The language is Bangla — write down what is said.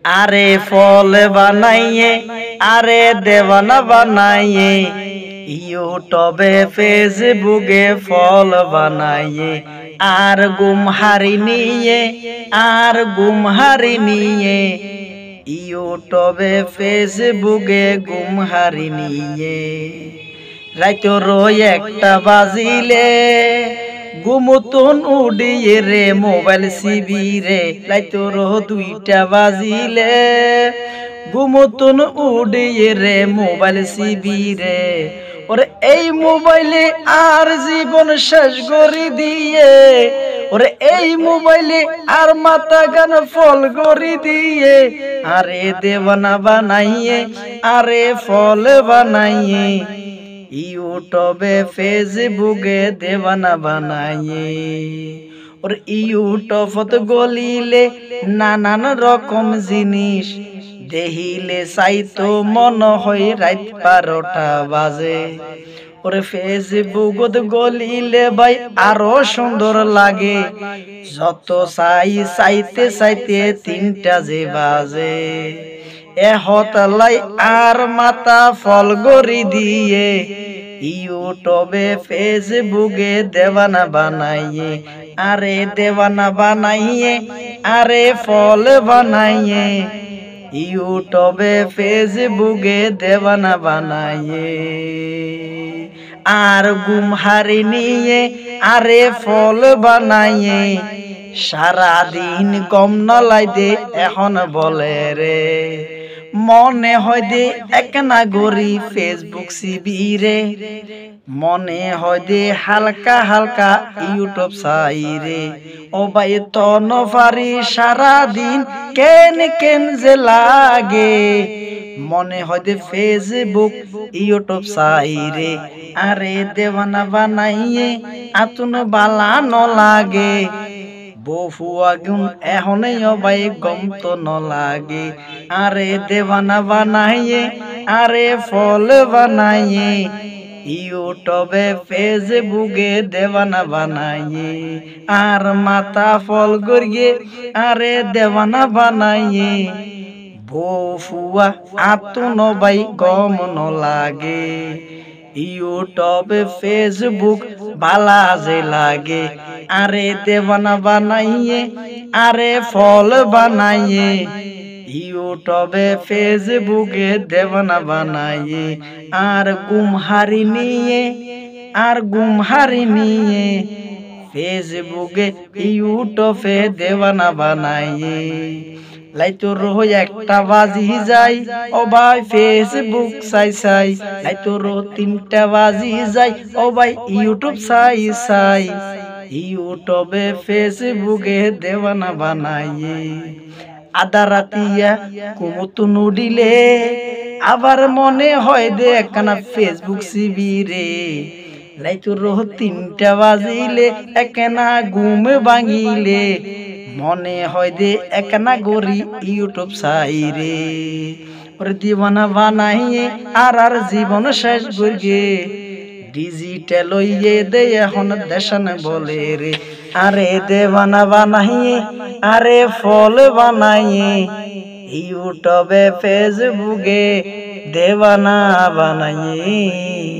আরে ফল বানাইয়ে আরে দেওয়ানা বানাইয়ে ইউটিউবে ফেসবুকে ফল বানাইয়ে আর গুমহারি নিয়ে আর গুমহারি নিয়ে ইউটিউবে ফেসবুকে গুমহারি নিয়ে রাইতর একটা বাজিলে গুমতন উড়িয়ে রে মোবাইল সিবি রে রাইতর দুইটা বাজিলে গুমতন উড়িয়ে রে মোবাইল সিবি রে ওরে এই মোবাইলে আর জীবন শেষ করে দিয়ে ওরে এই মোবাইলে আর মাথা গান ফল করে দিয়ে আরে দেওয়ানা বানাইয়ে আরে ফল বানাইয়ে ইউটিউবে ফেসবুকে দেওয়ানা বানাইয়ে ওর ইউটিউবত গলিলে নানান রকম জিনিস দেখিলে চাইতো মন হয় রাত 12টা বাজে ওরে ফেসবুকত গলিলে ভাই আরো সুন্দর লাগে যত চাইতে চাইতে 3টা যে বাজে হতলাই আর মাথা ফল গড়ি দিয়ে ইউটিউবে ফেসবুকে দেওয়ানা বানাইয়ে আরে দেওয়ানা বানাইয়ে আরে ফল বানাইয়ে ইউটিউবে ফেসবুকে দেওয়ানা বানাইয়ে আর গুমহারি নিয়ে আরে ফল বানাইয়ে সারাদিন গম নলাই দে এখন বলে রে মনে হয় দে এক না গরি ফেসবুক সিবি রে মনে হয় দে হালকা হালকা ইউটিউব চাই রে ও ভাই তো নফারি সারাদিন কেন কেন যে লাগে মনে হয় দে ফেসবুক ইউটিউব চাই রে আরে দেওয়ানা বানাইয়ে আতুন বালা ন লাগে বফুয়া গুন এখনই ভাই গম তো ন লাগে আরে দেওয়ানা বানাইয়ে আরে ফল বানাইয়ে ইউটিউবে ফেসবুকে দেওয়ানা বানাইয়ে আর মাথা ফল গড়িয়ে আরে দেওয়ানা বানাইয়ে বফুয়া আতুন ভাই গম ন লাগে ইউটিউবে ফেসবুক বালা যে লাগে আরে দেওয়ানা বানাইয়ে আরে ফল বানাইয়ে ইউটিউবে ফেসবুকে দেওয়ানা বানাইয়ে আর গুমহারি নিয়ে ফেসবুকে ইউটিউবে দেওয়ানা বানাইয়ে লাইতোর একটা বাজি যাই ও ভাই ফেসবুক চাই লাইতোর 3টা বাজি যাই ও ভাই ইউটিউব চাই ইউটিউবে ফেসবুকে দেওয়ানা বানাইয়ে আধা রাতিয়া কুমতুন উডিলে আবার মনে হয় দে একখানা ফেসবুক সিবি রে লাইতোর 3টা বাজিলে একখানা ঘুম ভাঙিলে মনে হয় দে একনা গরি ইউটিউব চাই রে ওরে দিওয়ানা বানাইয়ে আর জীবন শেষ করগে ডিজিটাল হইয়ে দে এখন দেশন বলে রে আরে দেওয়ানা বানাইয়ে আরে ফল বানাইয়ে ইউটিউবে ফেসবুকে দেওয়ানা বানাইয়ে।